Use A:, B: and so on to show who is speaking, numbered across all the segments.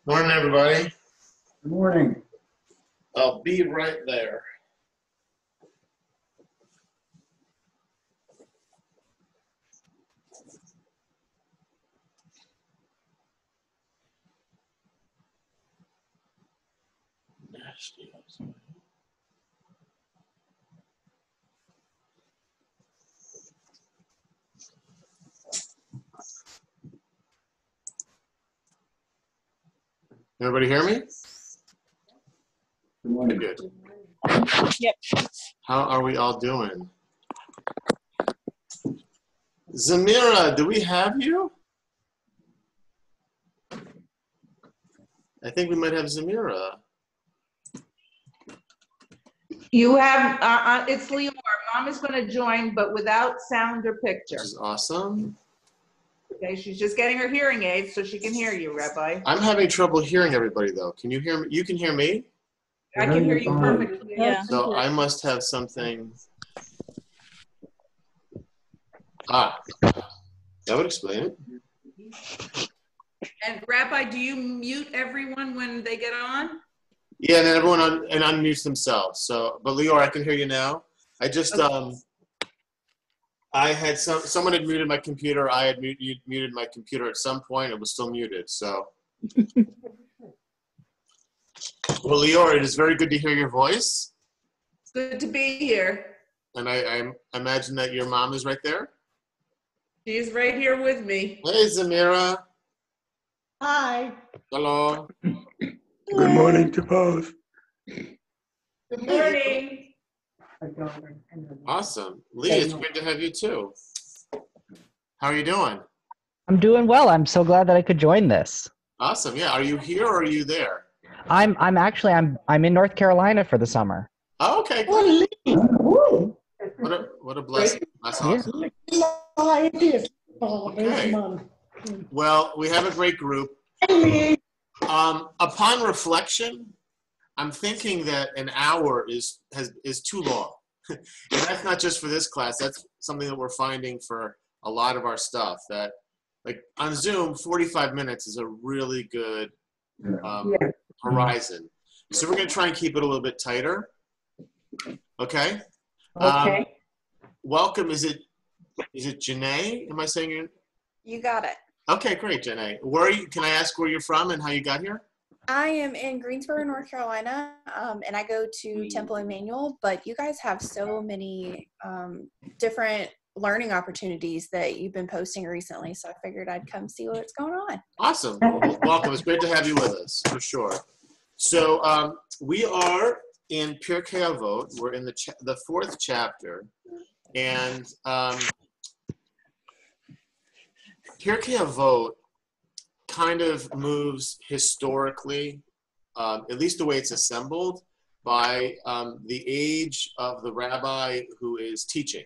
A: Morning, everybody.
B: Good morning.
A: I'll be right there. Nasty. Everybody hear me?
B: Good morning.
A: Good.
C: Yep.
A: How are we all doing? Zamira, do we have you? I think we might have Zamira.
C: You have, it's Leora. Mom is going to join, but without sound or picture.
A: Which is awesome.
C: Okay, she's just getting her hearing aids so she can hear you, Rabbi.
A: I'm having trouble hearing everybody, though. Can you hear me? You can hear me?
C: I can hear you perfectly.
D: Yeah.
A: So I must have something. Ah, that would explain it.
C: And Rabbi, do you mute everyone when they get on?
A: Yeah, and then everyone unmutes themselves. So, but Leora, I can hear you now. I just I had someone had muted my computer. I had muted my computer at some point. It was still muted. So, well, Leora, it is very good to hear your voice.
C: Good to be here.
A: And I imagine that your mom is right there.
C: She's right here with me.
A: Hey, Zamira.
C: Hi.
A: Hello.
B: Good morning to both.
C: Good morning.
A: Awesome. Lee, it's good to have you too. How are you doing?
E: I'm doing well. I'm so glad that I could join this.
A: Awesome. Yeah. Are you here or are you there?
E: I'm in North Carolina for the summer.
A: Oh, okay. Good. What a blessing. That's awesome. Okay. Well, we have a great group. Upon reflection, I'm thinking that an hour is too long. And that's not just for this class. That's something that we're finding for a lot of our stuff. That, like, on Zoom, 45 minutes is a really good horizon. So we're going to try and keep it a little bit tighter. Okay?
C: Okay.
A: Welcome. Is it Janae? Am I saying it?
D: You got it.
A: Okay, great, Janae. Where are you? Can I ask where you're from and how you got here?
D: I am in Greensboro, North Carolina, and I go to Temple Emmanuel, but you guys have so many different learning opportunities that you've been posting recently, so I figured I'd come see what's going on.
A: Awesome. Welcome. It's great to have you with us, for sure. So we are in Pirkei Avot. We're in the fourth chapter, and Pirkei Avot kind of moves historically, at least the way it's assembled, by the age of the rabbi who is teaching.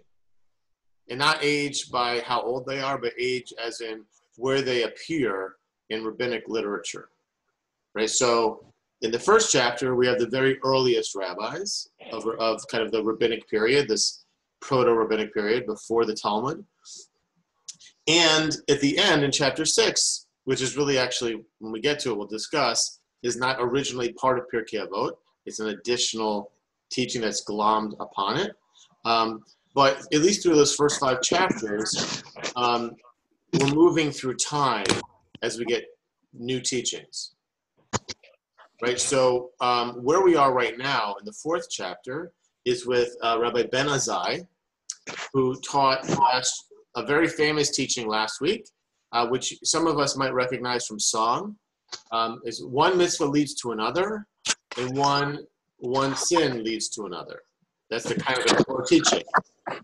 A: And not age by how old they are, but age as in where they appear in rabbinic literature. Right? So in the first chapter, we have the very earliest rabbis of kind of the rabbinic period, this proto-rabbinic period before the Talmud. And at the end, in chapter 6, which is really actually, when we get to it, we'll discuss, is not originally part of Pirkei Avot. It's an additional teaching that's glommed upon it. But at least through those first 5 chapters, we're moving through time as we get new teachings. Right? So where we are right now in the 4th chapter is with Rabbi Ben-Azai, who taught a very famous teaching last week, which some of us might recognize from song. Is one mitzvah leads to another, and one sin leads to another. That's the kind of the core teaching,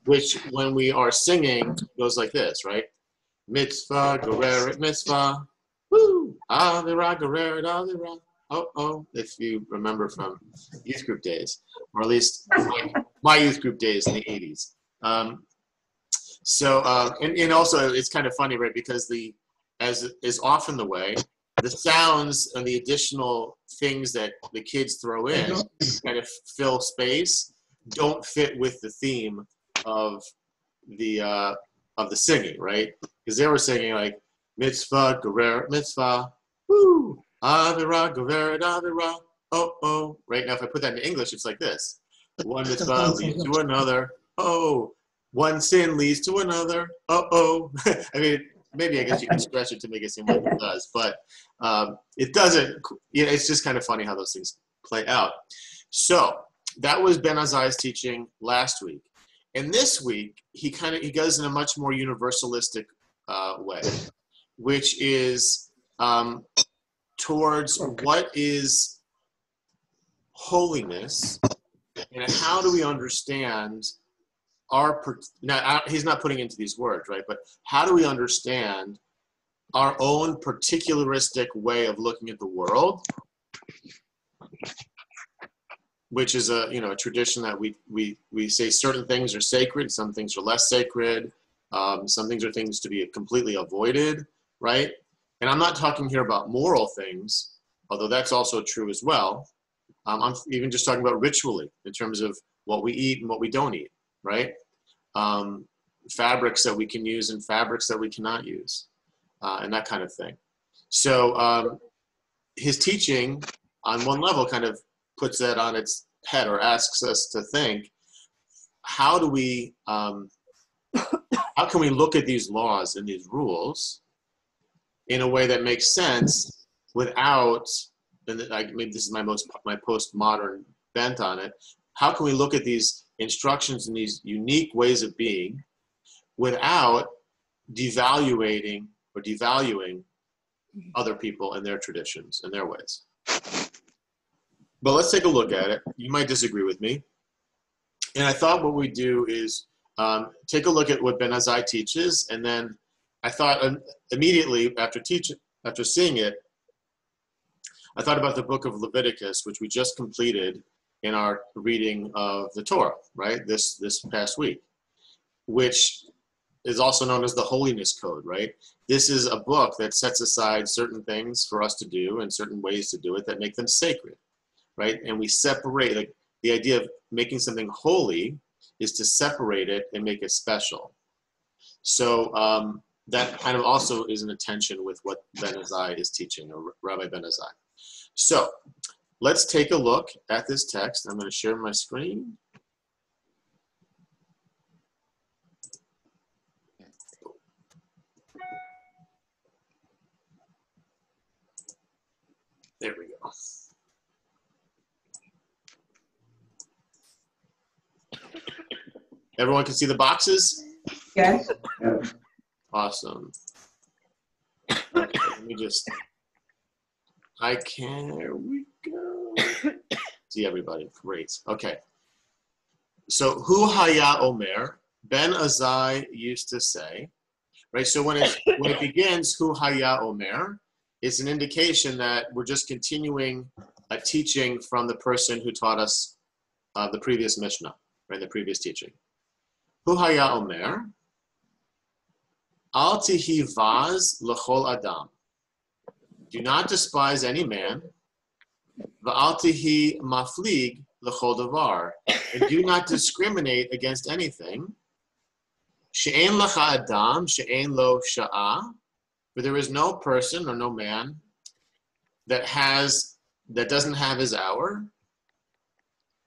A: which when we are singing goes like this, right? Mitzvah, gereret mitzvah, woo, avira, gereret, avira. Oh, if you remember from youth group days, or at least my youth group days in the 80s. And also it's kind of funny, right? Because as is often the way, the sounds and the additional things that the kids throw in kind of fill space don't fit with the theme of the singing, right? Because they were singing like mitzvah, gereret mitzvah, woo, avira, gereret, avira, oh. Right now, if I put that in English, it's like this: one mitzvah leads to another, oh. One sin leads to another, oh. I mean, maybe I guess you can stretch it to make it seem like it does, but it doesn't. It's just kind of funny how those things play out. So that was Ben-Azai's teaching last week. And this week, he goes in a much more universalistic way, which is towards what is holiness and how do we understand he's not putting into these words, right? But how do we understand our own particularistic way of looking at the world, which is a tradition that we say certain things are sacred, some things are less sacred, some things are things to be completely avoided, right? And I'm not talking here about moral things, although that's also true as well. I'm even just talking about ritually in terms of what we eat and what we don't eat, right? Fabrics that we can use and fabrics that we cannot use, and that kind of thing. So his teaching on one level kind of puts that on its head, or asks us to think, how can we look at these laws and these rules in a way that makes sense without, and maybe this is my postmodern bent on it, how can we look at these instructions and these unique ways of being without devaluing other people and their traditions and their ways? But let's take a look at it. You might disagree with me. And I thought what we do is take a look at what Ben-Azai teaches, and then I thought immediately after seeing it, I thought about the book of Leviticus, which we just completed in our reading of the Torah, right? This past week, which is also known as the Holiness Code, right? This is a book that sets aside certain things for us to do and certain ways to do it that make them sacred, right? And we separate, like the idea of making something holy is to separate it and make it special. So that kind of also is in attention with what Ben-Azai is teaching, or Rabbi Ben-Azai. So let's take a look at this text. I'm going to share my screen. There we go. Everyone can see the boxes?
C: Yes.
A: Awesome. Okay, let me just, here we go. See everybody, great. Okay. So, Hu Haya Omer, Ben-Azai used to say, right? So when it begins, Hu Haya Omer, it's an indication that we're just continuing a teaching from the person who taught us the previous Mishnah, right? The previous teaching. Hu Haya Omer, Al tihi vaz l'chol adam. Do not despise any man. V'al tihi maflig l'chol davar. And do not discriminate against anything. She'en lacha adam, she'en lo sha'ah. For there is no person or no man that doesn't have his hour.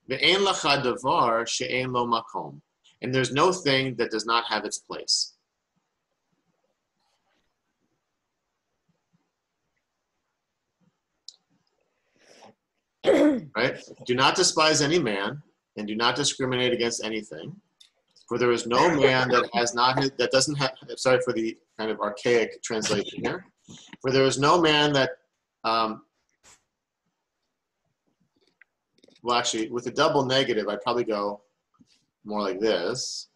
A: Ve'en lacha davar, she'en lo makom. And there's no thing that does not have its place. Right? Do not despise any man, and do not discriminate against anything. For there is no man that has not, that doesn't have, sorry for the kind of archaic translation here. For there is no man that, well, actually, with a double negative, I'd probably go more like this.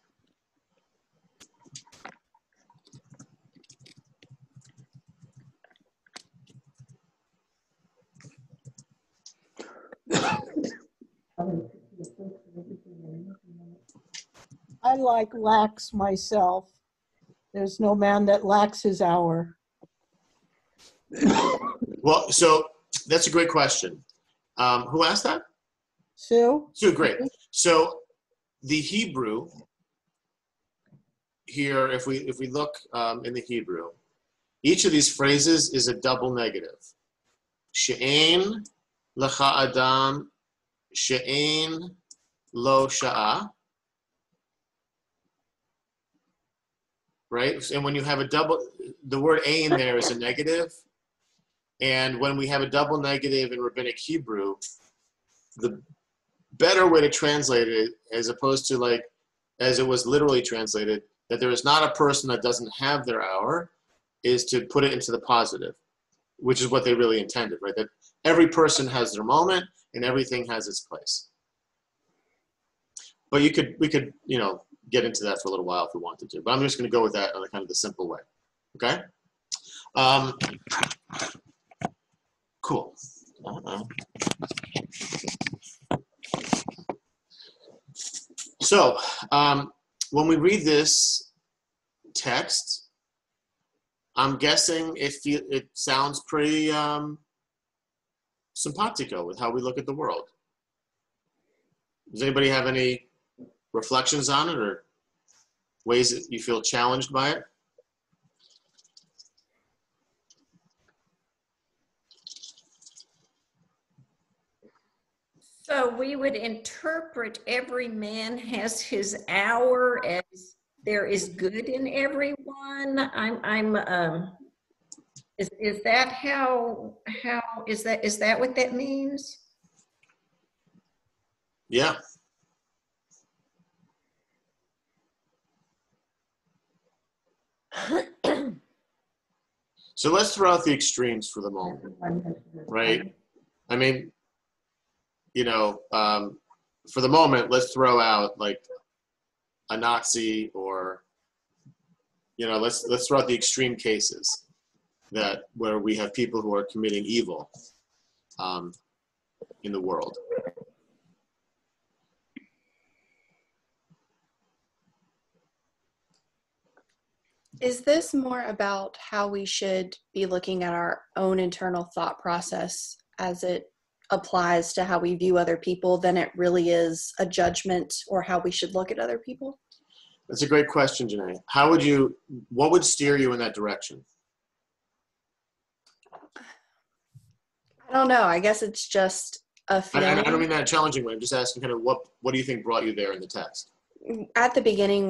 F: I like lacks myself. There's no man that lacks his hour.
A: Well, so that's a great question. Who asked that?
F: Sue?
A: Sue, great. So the Hebrew here, if we look in the Hebrew, each of these phrases is a double negative. She'ein lecha adam, she'ein lo sha'ah. Right? And when you have a double, the word ain there is a negative. And when we have a double negative in Rabbinic Hebrew, the better way to translate it, as opposed to like, as it was literally translated, that there is not a person that doesn't have their hour, is to put it into the positive, which is what they really intended, right? That every person has their moment and everything has its place. But we could, get into that for a little while if we wanted to. But I'm just going to go with that on kind of the simple way. Okay? Cool. So, when we read this text, I'm guessing it sounds pretty simpatico with how we look at the world. Does anybody have any reflections on it or ways that you feel challenged by it?
G: So we would interpret every man has his hour as there is good in everyone. Is that how is that what that means?
A: Yeah. So let's throw out the extremes for the moment, right? I mean, for the moment, let's throw out like a Nazi or, let's throw out the extreme cases where we have people who are committing evil in the world.
D: Is this more about how we should be looking at our own internal thought process as it applies to how we view other people than it really is a judgment or how we should look at other people?
A: That's a great question, Janae. What would steer you in that direction?
D: I don't know. I guess it's just a feeling.
A: I don't mean that in a challenging way. I'm just asking kind of what do you think brought you there in the text?
D: At the beginning,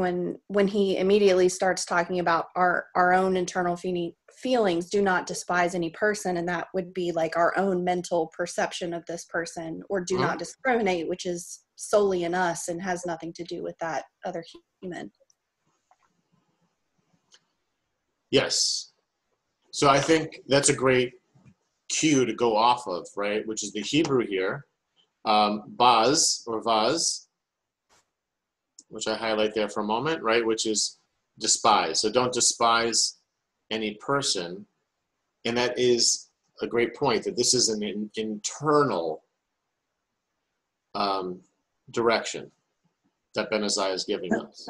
D: when he immediately starts talking about our own internal feelings, do not despise any person, and that would be like our own mental perception of this person, or do not discriminate, which is solely in us and has nothing to do with that other human.
A: Yes. So I think that's a great cue to go off of, right? Which is the Hebrew here, baz or vaz, which I highlight there for a moment, right? Which is despise. So don't despise any person. And that is a great point, that this is an internal direction that Ben-Gideon is giving us.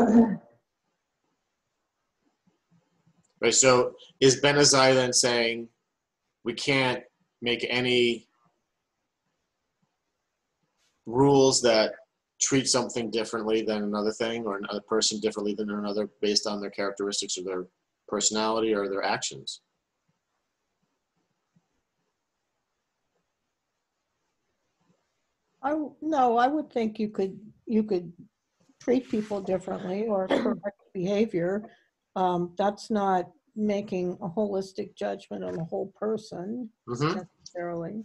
A: Right, so is Ben-Gideon then saying we can't make any rules that treat something differently than another thing, or another person differently than another based on their characteristics or their personality or their actions?
F: No, I would think you could treat people differently or correct behavior. That's not making a holistic judgment on the whole person necessarily.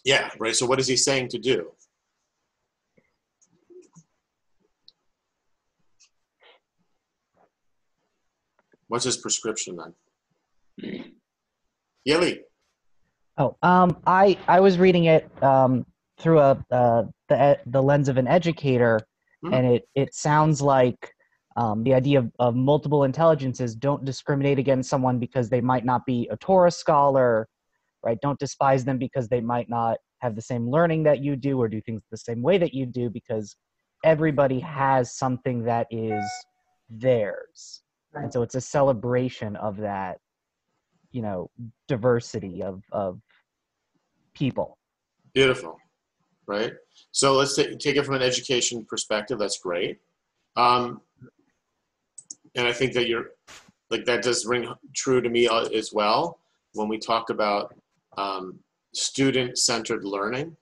A: Yeah, right. So what is he saying to do? What's his prescription then? Yeli.
E: Oh, I was reading it through the lens of an educator, and it sounds like the idea of multiple intelligences. Don't discriminate against someone because they might not be a Torah scholar, right? Don't despise them because they might not have the same learning that you do or do things the same way that you do, because everybody has something that is theirs. And so it's a celebration of that, diversity of people.
A: Beautiful, right? So let's take it from an education perspective. That's great. And I think that that does ring true to me as well when we talk about student-centered learning.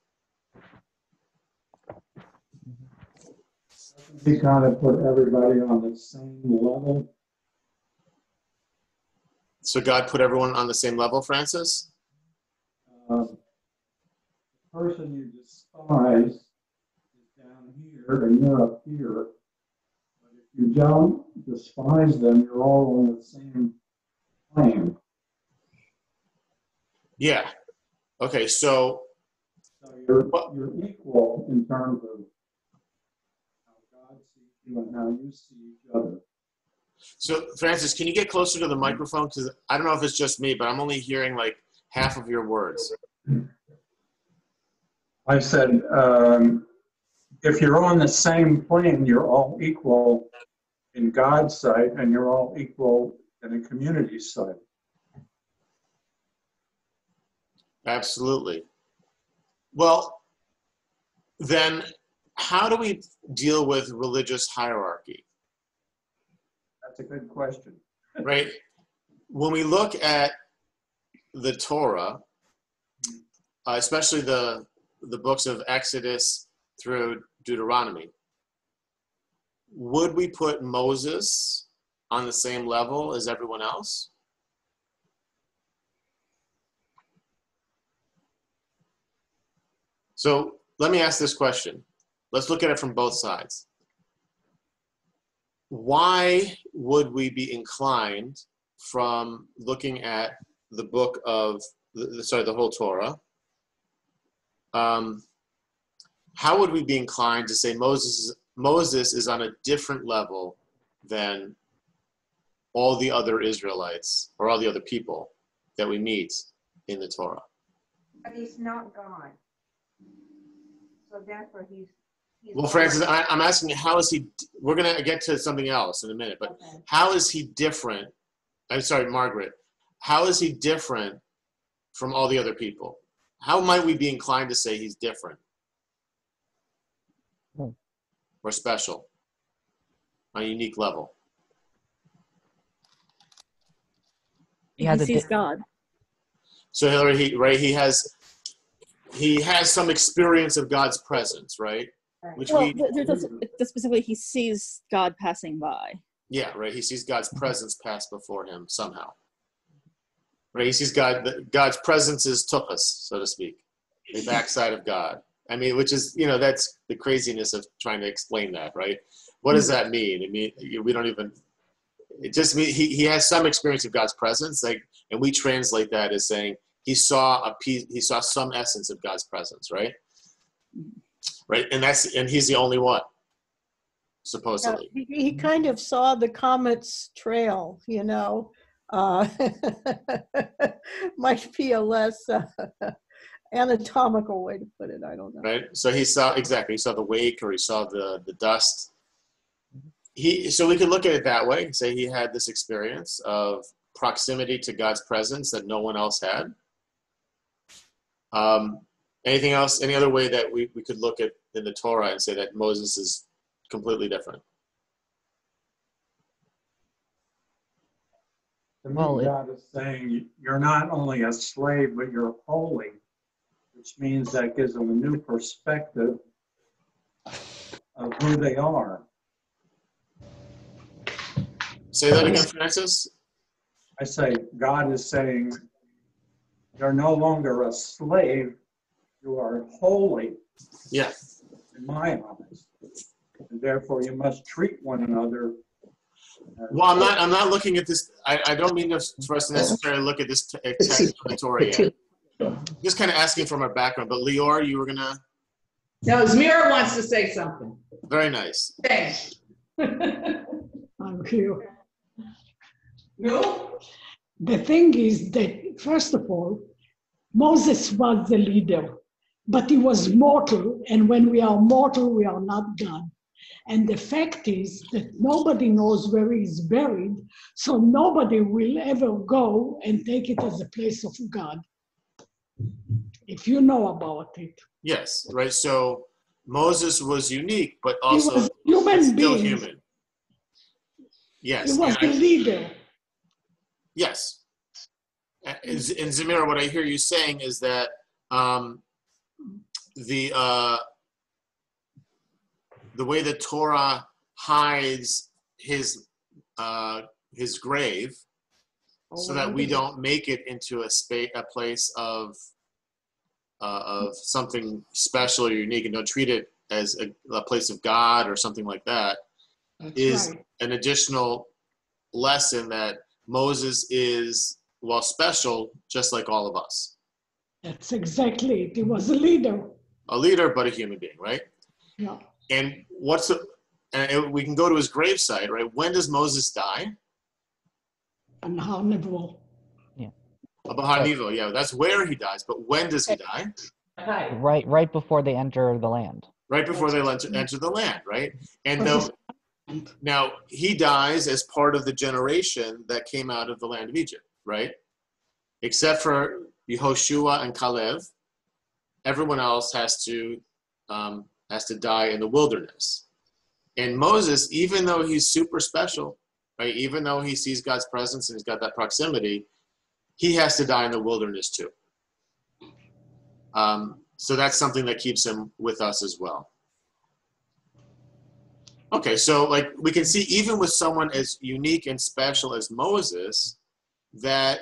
B: He kind of put everybody on the same level.
A: So God put everyone on the same level, Francis?
B: The person you despise is down here and you're up here. But if you don't despise them, you're all on the same plane.
A: Yeah. Okay, so
B: you're equal in terms of how God sees you and how you see each other.
A: So, Francis, can you get closer to the microphone? Because I don't know if it's just me, but I'm only hearing like half of your words.
B: I said, if you're on the same plane, you're all equal in God's sight, and you're all equal in a community sight.
A: Absolutely. Well, then how do we deal with religious hierarchy?
B: That's a good question.
A: Right? When we look at the Torah, especially the books of Exodus through Deuteronomy, would we put Moses on the same level as everyone else? So let me ask this question. Let's look at it from both sides. Why would we be inclined from looking at the book of, the whole Torah? How would we be inclined to say Moses is on a different level than all the other Israelites or all the other people that we meet in the Torah?
C: But he's not God. So therefore he's
A: well, Francis, I'm asking you, how is he, we're going to get to something else in a minute, but okay. How is he different? I'm sorry, Margaret. How is he different from all the other people? How might we be inclined to say he's different or special on a unique level?
H: He sees God.
A: So Hillary, he has some experience of God's presence, right? Which
H: specifically, he sees God passing by.
A: Yeah, right. He sees God's presence pass before him somehow. Right. He sees God's presence is tuchus, so to speak, the backside of God. I mean, which is, that's the craziness of trying to explain that, right? What does that mean? I mean, we don't even. It just means he has some experience of God's presence, and we translate that as saying he saw some essence of God's presence, right? Right, and he's the only one, supposedly.
F: Yeah, he kind of saw the comet's trail, might be a less anatomical way to put it. I don't know.
A: Right, so he saw the wake, or he saw the dust. So we could look at it that way, say he had this experience of proximity to God's presence that no one else had. Anything else? Any other way that we could look at in the Torah and say that Moses is completely different?
B: Well, God is saying you're not only a slave, but you're holy, which means that gives them a new perspective of who they are.
A: Say that again, Francis.
B: I say God is saying you're no longer a slave. You are holy
A: Yeah.
B: in my eyes, and therefore you must treat one another.
A: Well, I'm not looking at this. I don't mean for us to necessarily look at this text from the Torah yet. Just kind of asking from our background. But Lior, you were gonna.
C: No, Zmira wants to say something.
A: Very nice.
C: Thanks.
I: I'm here.
C: No?
I: The thing is that, first of all, Moses was the leader, but he was mortal, and when we are mortal, we are not God. And the fact is that nobody knows where he is buried, so nobody will ever go and take it as a place of God, if you know about it.
A: Yes, right. So Moses was unique, but
I: He
A: also
I: was human
A: still
I: being.
A: human. Yes.
I: He was the leader.
A: Yes. And Zamira, what I hear you saying is that the way the Torah hides his grave, so that we don't make it into a place of something special or unique, and don't treat it as a place of God or something like that, is right. An additional lesson that Moses is, well, special, just like all of us.
I: That's exactly it. He was a leader.
A: A leader, but a human being, right?
I: Yeah.
A: And we can go to his gravesite, right? When does Moses die?
I: On Har Nevo.
E: Yeah.
A: Bahar Nevo, yeah, that's where he dies. But when does he die?
E: Right before they enter the land.
A: Right before they enter the land, right? And now he dies as part of the generation that came out of the land of Egypt, right? Except for Yehoshua and Caleb, everyone else has to die in the wilderness. And Moses, even though he's super special, right? Even though he sees God's presence and he's got that proximity, he has to die in the wilderness too. So that's something that keeps him with us as well. Okay, so like we can see even with someone as unique and special as Moses, that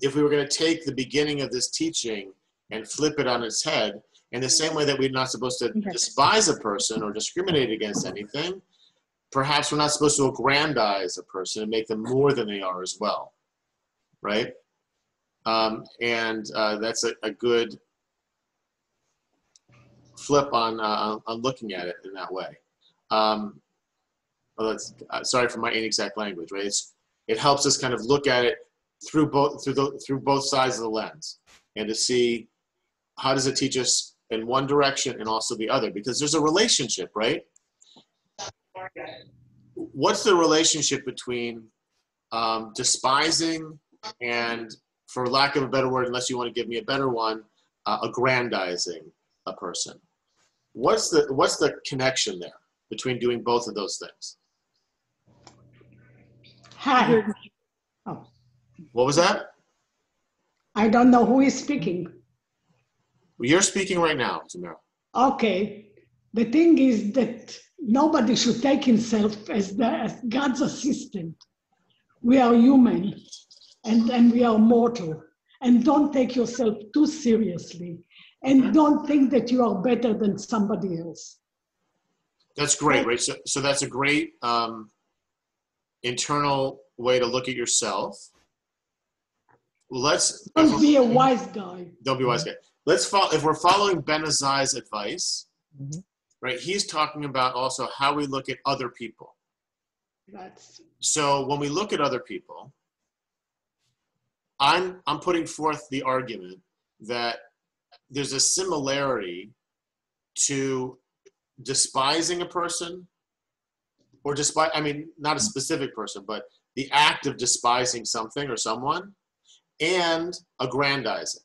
A: if we were going to take the beginning of this teaching and flip it on its head, in the same way that we're not supposed to despise a person or discriminate against anything, perhaps we're not supposed to aggrandize a person and make them more than they are as well, right? That's a good flip on looking at it in that way. Sorry for my inexact language, right? It helps us kind of look at it through both sides of the lens, and to see how does it teach us in one direction and also the other, because there's a relationship, right? What's the relationship between despising and, for lack of a better word, unless you want to give me a better one, aggrandizing a person? What's the connection there between doing both of those things?
I: Hi. Oh.
A: What was that?
I: I don't know who is speaking.
A: Well, you're speaking right now, Zamira.
I: Okay. The thing is that nobody should take himself as God's assistant. We are human and we are mortal. And don't take yourself too seriously. And don't think that you are better than somebody else.
A: That's great, right? So that's a great internal way to look at yourself.
I: Don't be a wise guy.
A: Don't be a wise guy. If we're following Ben Azai's advice, right? He's talking about also how we look at other people. So when we look at other people, I'm putting forth the argument that there's a similarity to despising a person, or not a specific person, but the act of despising something or someone, and aggrandizing.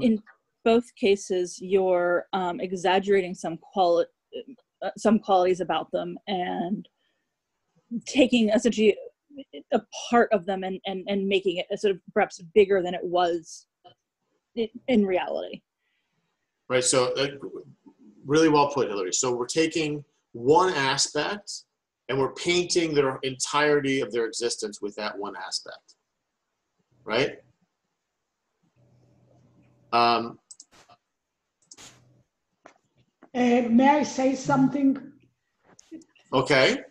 H: In both cases, you're exaggerating some qualities about them and taking essentially a part of them and making it sort of perhaps bigger than it was in reality.
A: Right, so really well put, Hillary. So we're taking one aspect and we're painting their entirety of their existence with that one aspect. right?
I: May I say something?
A: Okay.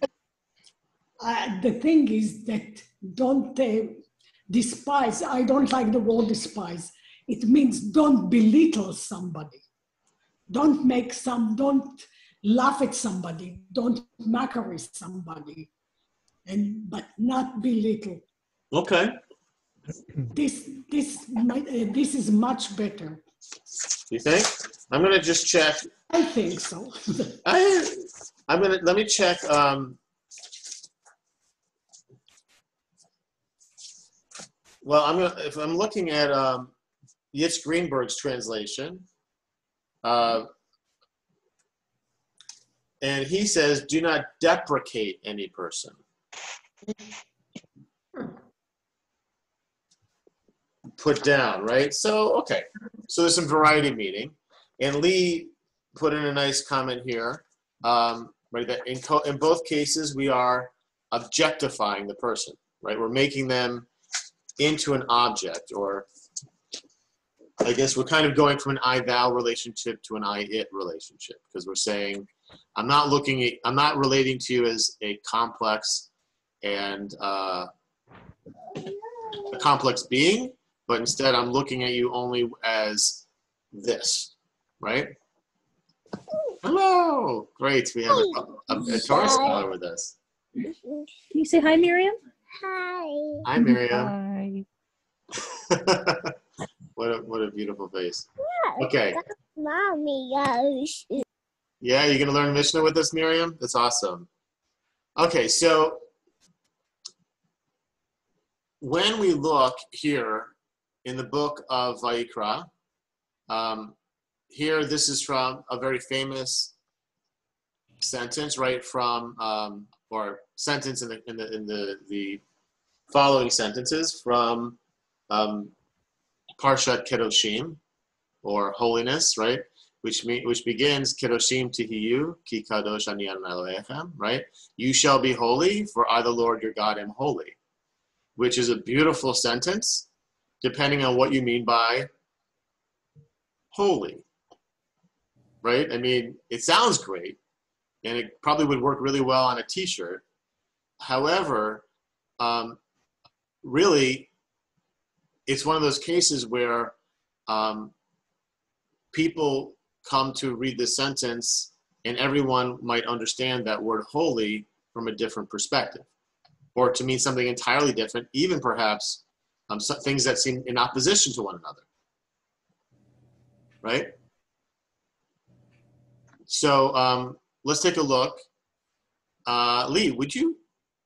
I: The thing is that don't despise. I don't like the word despise. It means don't belittle somebody. Don't laugh at somebody. Don't mockery somebody, but not belittle.
A: Okay.
I: This is much better.
A: You think? I'm gonna just check.
I: I think so.
A: Let me check. Well, if I'm looking at Yitz Greenberg's translation, and he says, "Do not deprecate any person." Put down, right? So, okay. So there's some variety meaning. And Lee put in a nice comment here, right? That in both cases, we are objectifying the person, right? We're making them into an object, or I guess we're kind of going from an I-thou relationship to an I-it relationship, because we're saying, I'm not relating to you as a complex and a complex being, but instead I'm looking at you only as this, right? Hello, great, we have a Torah scholar with us.
H: Can you say hi, Miriam?
A: Hi, Miriam.
E: Hi.
A: What a beautiful face. Okay.
J: Mommy goes.
A: Yeah, you're gonna learn Mishnah with us, Miriam? That's awesome. Okay, so when we look here in the book of Vayikra, here this is from a very famous sentence, right? From or sentence in the following sentences from Parshat Kedoshim, or holiness, right? Which begins Kedoshim Tihiyu Ki Kadosh Ani Adonai Elohechem, right? You shall be holy, for I, the Lord your God, am holy. Which is a beautiful sentence, depending on what you mean by holy, right? I mean, it sounds great, and it probably would work really well on a T-shirt. However, really, it's one of those cases where people come to read this sentence, and everyone might understand that word holy from a different perspective, or to mean something entirely different, even perhaps some things that seem in opposition to one another, right? So let's take a look. Lee, would you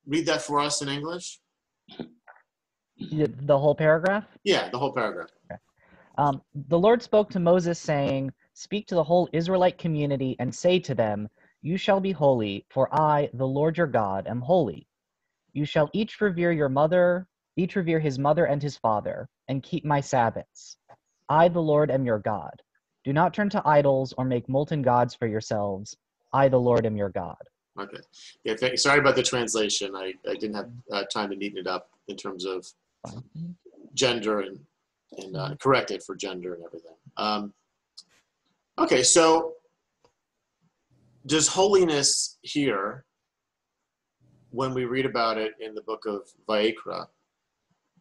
A: read that for us in English?
E: The whole paragraph?
A: Yeah, the whole paragraph.
E: Okay. The Lord spoke to Moses, saying, "Speak to the whole Israelite community and say to them, you shall be holy, for I, the Lord your God, am holy. You shall each revere his mother and his father, and keep my Sabbaths. I, the Lord, am your God. Do not turn to idols or make molten gods for yourselves. I, the Lord, am your God."
A: Okay. Yeah. Sorry about the translation. I didn't have time to neaten it up in terms of gender and correct it for gender and everything. Okay. So does holiness here, when we read about it in the book of Vayikra,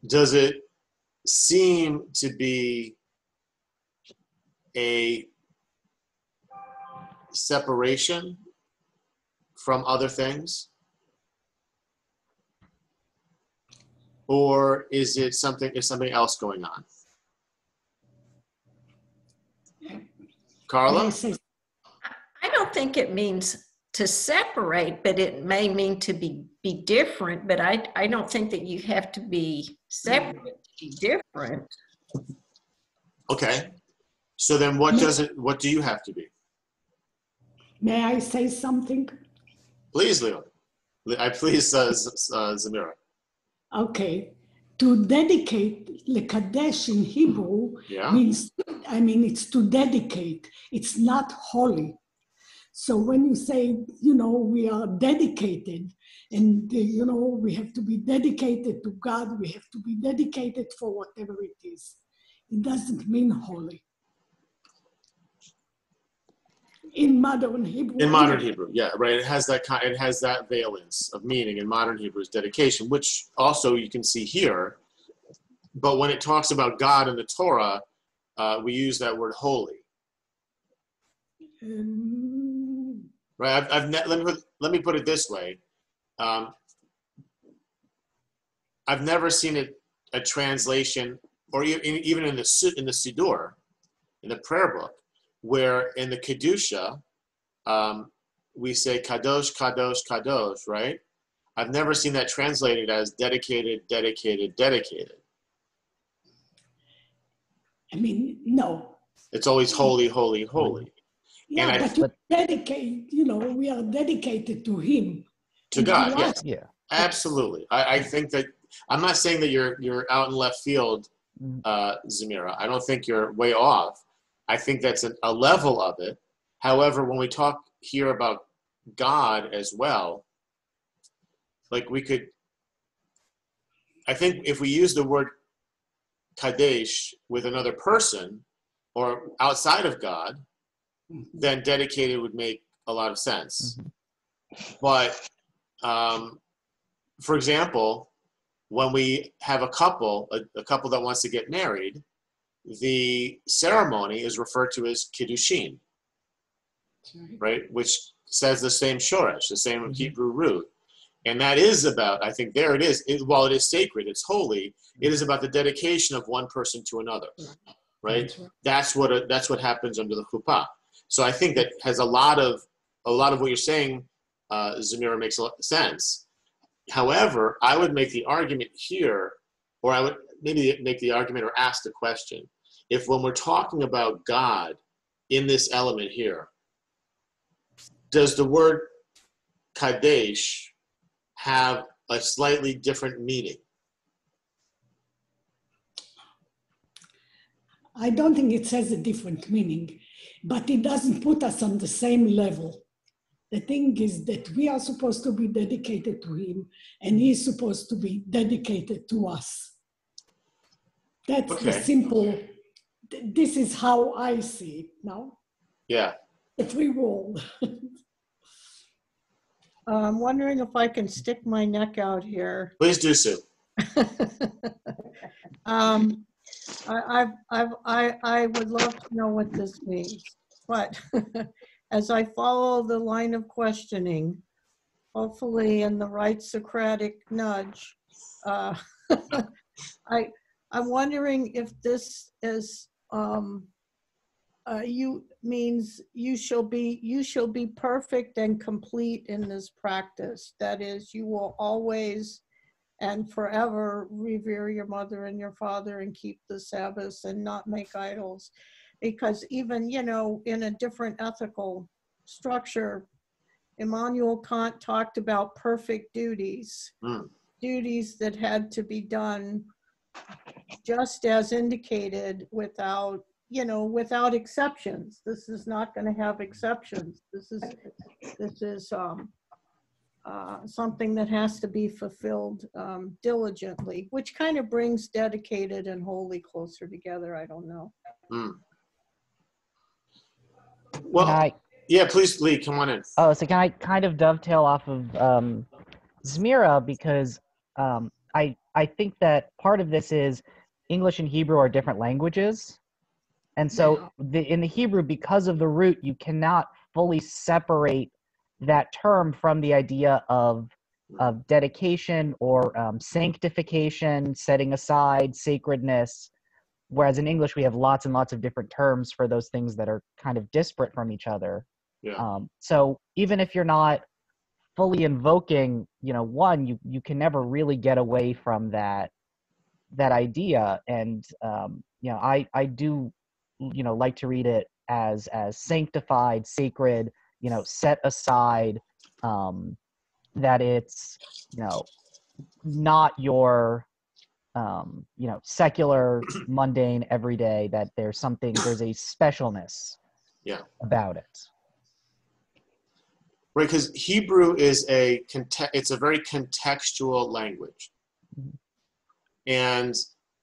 A: does it seem to be a separation from other things? Or is something else going on? Carla?
G: I don't think it means to separate, but it may mean to be different, but I don't think that you have to be separate to be different.
A: Okay. So then what do you have to be?
I: May I say something?
A: Please, Leon. Please, Zamira.
I: Okay. To dedicate, lekadesh in Hebrew means, it's to dedicate. It's not holy. So when you say, we are dedicated, And, you know, we have to be dedicated to God. We have to be dedicated for whatever it is. It doesn't mean holy. In modern Hebrew.
A: In modern Hebrew, yeah, right. It has that valence of meaning in modern Hebrew's dedication, which also you can see here. But when it talks about God in the Torah, we use that word holy. Right. Let me put it this way. I've never seen a translation, or even in the Siddur, in the prayer book, where in the Kedusha, we say Kadosh, Kadosh, Kadosh, right? I've never seen that translated as dedicated, dedicated, dedicated.
I: I mean, no.
A: It's always holy, holy, holy.
I: Yeah, but you dedicate, you know, we are dedicated to Him.
A: To God, yes.
E: Yeah.
A: Absolutely. I think that, I'm not saying that you're out in left field, Zamira. I don't think you're way off. I think that's a level of it. However, when we talk here about God as well, like I think if we use the word Kadesh with another person or outside of God, then dedicated would make a lot of sense. But, for example, when we have a couple that wants to get married, the ceremony is referred to as Kiddushin, right? Which says the same shoresh, the same Hebrew root. And that is about, I think there it is, while it is sacred, it's holy, it is about the dedication of one person to another, right? That's what happens under the chuppah. So I think that has a lot of what you're saying, Zamira, makes a lot of sense. However, I would make the argument here, or I would maybe make the argument or ask the question, if when we're talking about God in this element here, does the word Kadesh have a slightly different meaning?
I: I don't think it has a different meaning, but it doesn't put us on the same level. The thing is that we are supposed to be dedicated to Him, and He's supposed to be dedicated to us. That's the simple, this is how I see it now. Yeah. The free world.
F: I'm wondering if I can stick my neck out here.
A: Please do so.
F: I would love to know what this means, but as I follow the line of questioning, hopefully in the right Socratic nudge, I'm wondering if this is means you shall be perfect and complete in this practice. That is, you will always and forever revere your mother and your father and keep the Sabbaths and not make idols. Because even, you know, in a different ethical structure, Immanuel Kant talked about perfect duties, duties that had to be done just as indicated without exceptions. This is not going to have exceptions. This is something that has to be fulfilled diligently, which kind of brings dedicated and holy closer together. I don't know.
A: Well, yeah, please, Lee, come on in.
E: Oh, so can I kind of dovetail off of Zamira, because I think that part of this is English and Hebrew are different languages. And so in the Hebrew, because of the root, you cannot fully separate that term from the idea of dedication or sanctification, setting aside, sacredness. Whereas in English, we have lots and lots of different terms for those things that are kind of disparate from each other.
A: Yeah.
E: So even if you're not fully invoking, one, you can never really get away from that idea. And, I do, like to read it as sanctified, sacred, set aside, that it's, not your, secular, mundane, everyday, that there's a specialness about it.
A: right? Because Hebrew is it's a very contextual language. And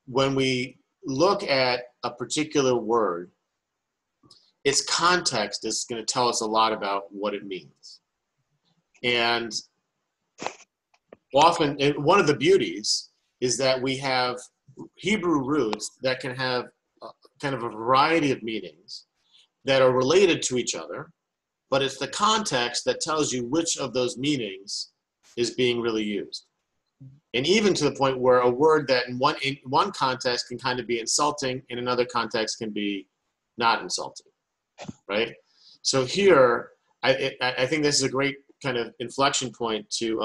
A: when we look at a particular word, its context is going to tell us a lot about what it means. And often, one of the beauties is that we have Hebrew roots that can have kind of a variety of meanings that are related to each other, but it's the context that tells you which of those meanings is being really used. And even to the point where a word that in one context can kind of be insulting, in another context can be not insulting, right? So here, I think this is a great kind of inflection point to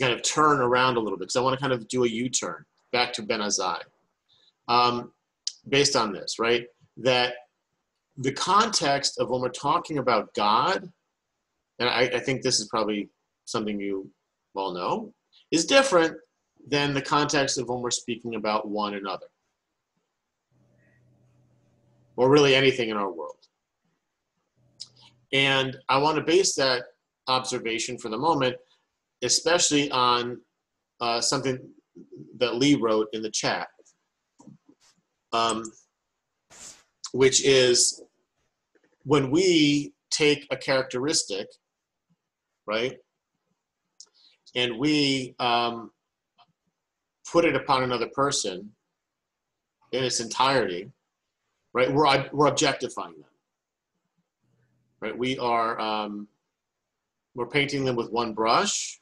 A: kind of turn around a little bit, because I want to kind of do a U-turn back to Ben Azai, based on this, right? That the context of when we're talking about God, and I think this is probably something you all know, is different than the context of when we're speaking about one another, or really anything in our world. And I want to base that observation for the moment, especially on something that Lee wrote in the chat, which is when we take a characteristic, right, and we put it upon another person in its entirety, right, we're objectifying them, right? We are we're painting them with one brush,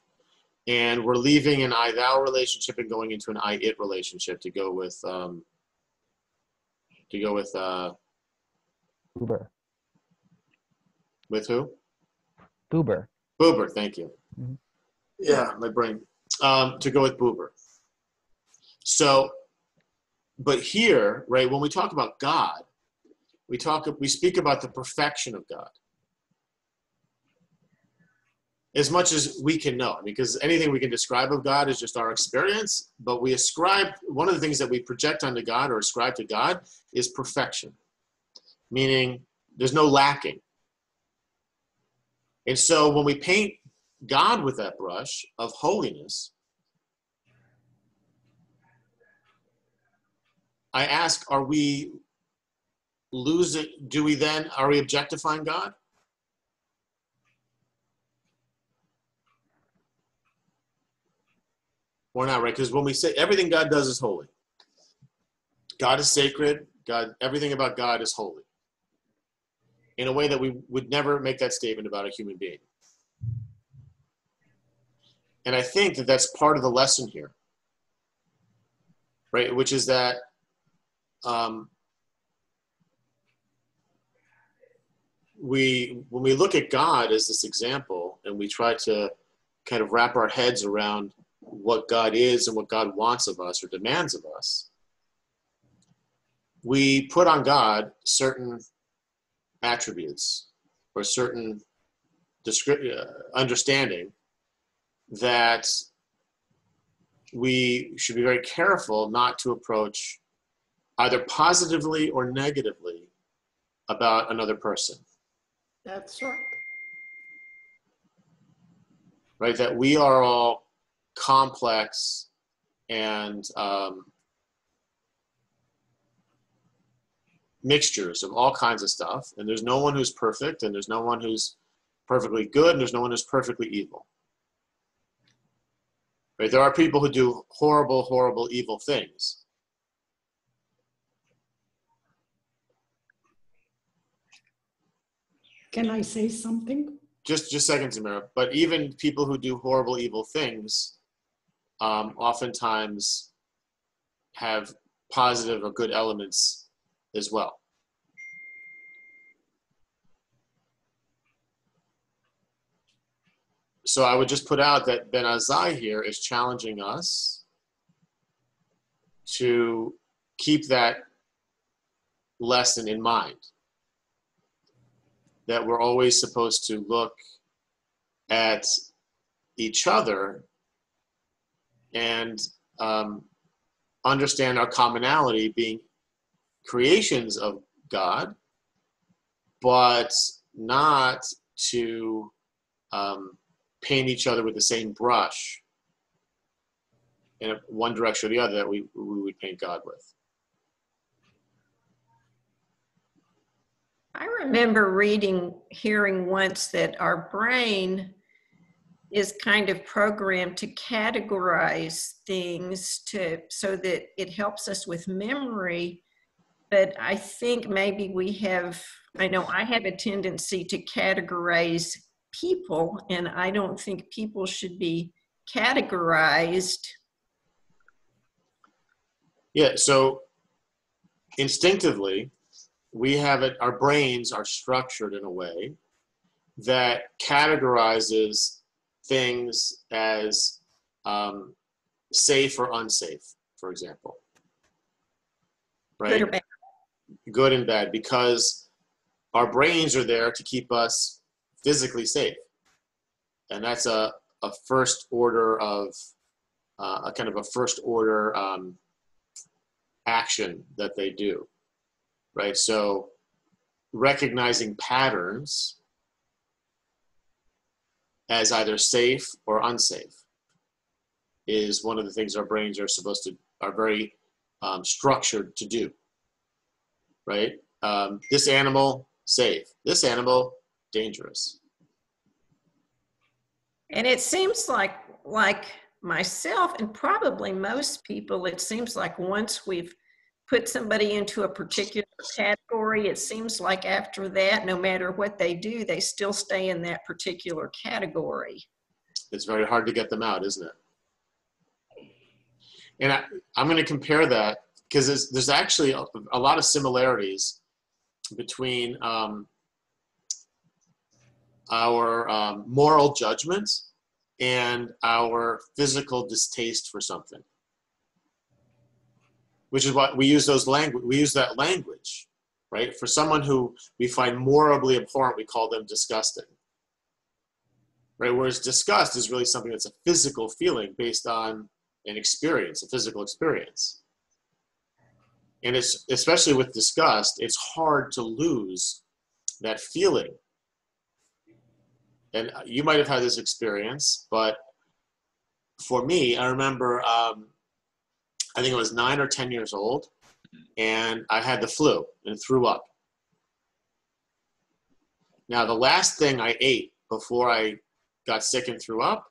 A: and we're leaving an I-thou relationship and going into an I-it relationship to go with
E: Buber.
A: With who?
E: Buber.
A: Buber, thank you.
E: Mm-hmm.
A: Yeah, my brain. To go with Buber. So, but here, right, when we talk about God, we speak about the perfection of God. As much as we can know, because anything we can describe of God is just our experience, but we ascribe, one of the things that we project onto God or ascribe to God is perfection, meaning there's no lacking. And so when we paint God with that brush of holiness, I ask, are we objectifying God? Or not, right? Because when we say everything God does is holy, God is sacred, everything about God is holy, in a way that we would never make that statement about a human being. And I think that that's part of the lesson here, right? Which is that when we look at God as this example and we try to kind of wrap our heads around what God is and what God wants of us or demands of us, we put on God certain attributes or certain understanding that we should be very careful not to approach either positively or negatively about another person.
G: That's right.
A: Right? That we are all complex and mixtures of all kinds of stuff, and there's no one who's perfect, and there's no one who's perfectly good, and there's no one who's perfectly evil. Right? There are people who do horrible, horrible, evil things.
I: Can I say something?
A: Just seconds, Amira. But even people who do horrible, evil things oftentimes have positive or good elements as well. So I would just put out that Ben Azai here is challenging us to keep that lesson in mind, that we're always supposed to look at each other and understand our commonality being creations of God, but not to paint each other with the same brush in one direction or the other that we would paint God with.
G: I remember hearing once that our brain is kind of programmed to categorize things so that it helps us with memory. But I think maybe I know I have a tendency to categorize people, and I don't think people should be categorized.
A: Yeah, so instinctively, we have it, our brains are structured in a way that categorizes things as safe or unsafe, for example. Right?
G: Good or bad.
A: Good and bad, because our brains are there to keep us physically safe. And that's a first order of, a kind of a first order action that they do, right? So recognizing patterns as either safe or unsafe is one of the things our brains are very structured to do, right? This animal, safe. This animal, dangerous.
G: And it seems like myself and probably most people, it seems like once we've put somebody into a particular category, it seems like after that, no matter what they do, they still stay in that particular category.
A: It's very hard to get them out, isn't it? And I'm going to compare that because there's actually a lot of similarities between our moral judgment and our physical distaste for something, which is what we use that language, right? For someone who we find morally abhorrent, we call them disgusting, right? Whereas disgust is really something that's a physical feeling based on an experience, a physical experience. And it's, especially with disgust, it's hard to lose that feeling. And you might have had this experience, but for me, I remember, I think it was 9 or 10 years old, and I had the flu and threw up. Now, the last thing I ate before I got sick and threw up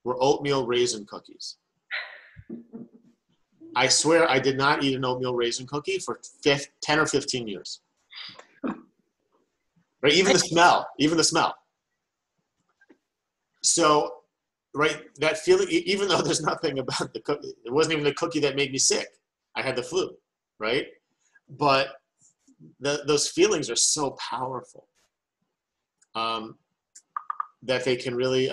A: were oatmeal raisin cookies. I swear I did not eat an oatmeal raisin cookie for 10 or 15 years. Right? Even the smell. So, right, that feeling, even though there's nothing about the cookie, it wasn't even the cookie that made me sick. I had the flu, right? But those feelings are so powerful that they can really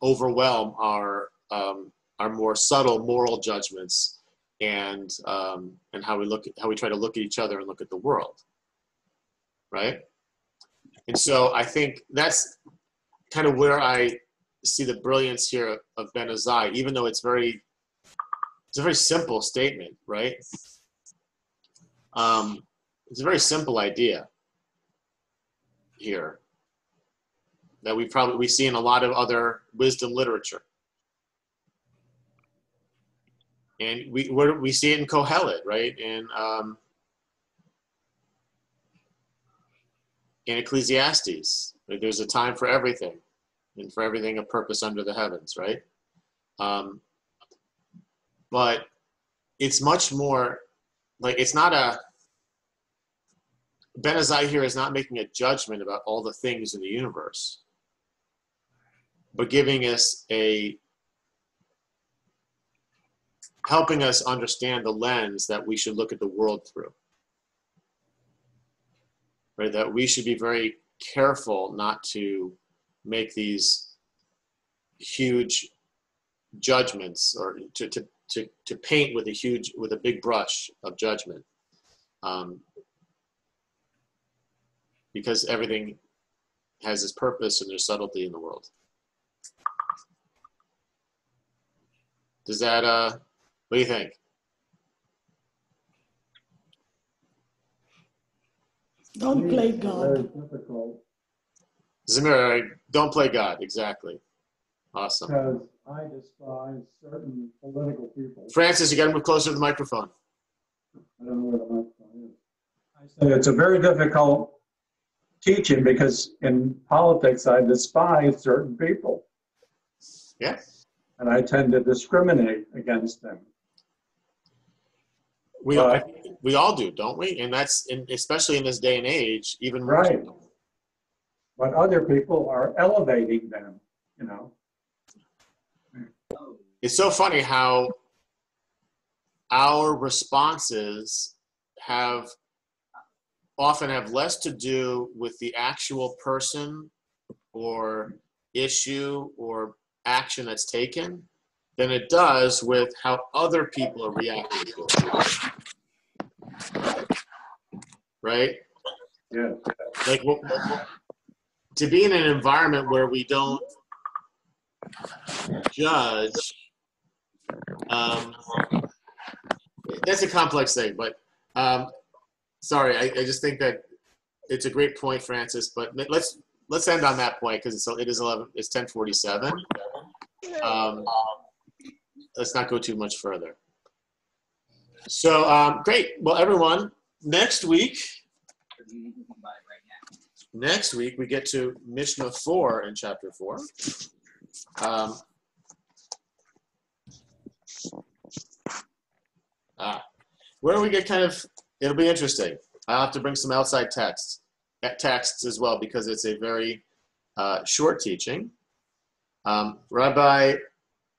A: overwhelm our more subtle moral judgments and how we try to look at each other and look at the world, right? And so I think that's kind of where I see the brilliance here of Ben Azai, even though it's a very simple statement, right? It's a very simple idea here that we see in a lot of other wisdom literature. And we see it in Kohelet, right? And in Ecclesiastes, right? There's a time for everything, and for everything a purpose under the heavens, right? But it's much more like, it's not Ben Azai here is not making a judgment about all the things in the universe, but giving us helping us understand the lens that we should look at the world through. Right? That we should be very careful not to make these huge judgments, or to paint with a big brush of judgment, because everything has its purpose and there's subtlety in the world. Does that what do you think?
I: Don't play
B: Very
I: God.
B: difficult
A: Zamira, don't play God. Exactly. Awesome.
B: because I despise certain political people.
A: Francis, you got to move closer to the microphone.
B: I don't know where the microphone is. I say it's a very difficult teaching because in politics I despise certain people.
A: Yeah.
B: And I tend to discriminate against them.
A: We all do, don't we? And that's especially in this day and age, even more.
B: Right. But other people are elevating them, you know.
A: It's so funny how our responses often have less to do with the actual person or issue or action that's taken than it does with how other people are reacting to it. Right?
B: Yeah.
A: Like, to be in an environment where we don't judge, that's a complex thing, but sorry, I just think that it's a great point, Francis, but let's end on that point because it's 10:47. Let's not go too much further. So great. Well, everyone, next week we get to Mishnah 4 in chapter 4. Where we get it'll be interesting. I'll have to bring some outside texts as well because it's a very short teaching. Rabbi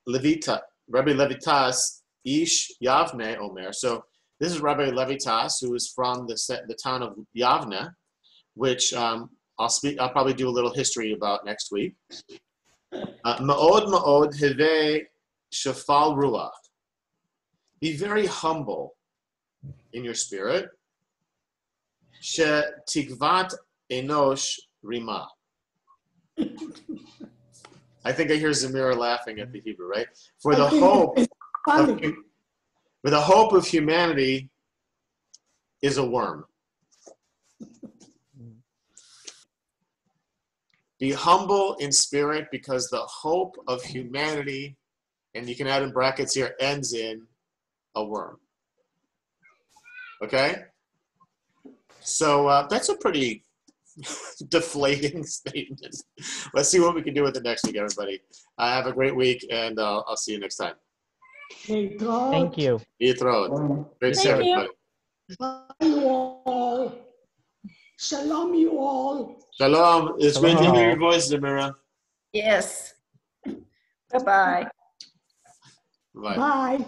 A: Levitas Ish Yavne Omer. So this is Rabbi Levitas, who is from the town of Yavne, which I'll probably do a little history about next week. Ma'od heve shafal ruach. Be very humble in your spirit. She tikvat enosh rima. I think I hear Zamira laughing at the Hebrew, right? For the hope of humanity is a worm. Be humble in spirit because the hope of humanity, and you can add in brackets here, ends in a worm. Okay? So that's a pretty deflating statement. Let's see what we can do with it next week, everybody. Have a great week, and I'll see you next time.
E: Thank you.
A: Great to see everybody.
I: Bye, you all. Shalom, you all.
A: Shalom. It's great to hear your voice, Zamira.
G: Yes. Bye-bye.
A: Bye.
I: Bye.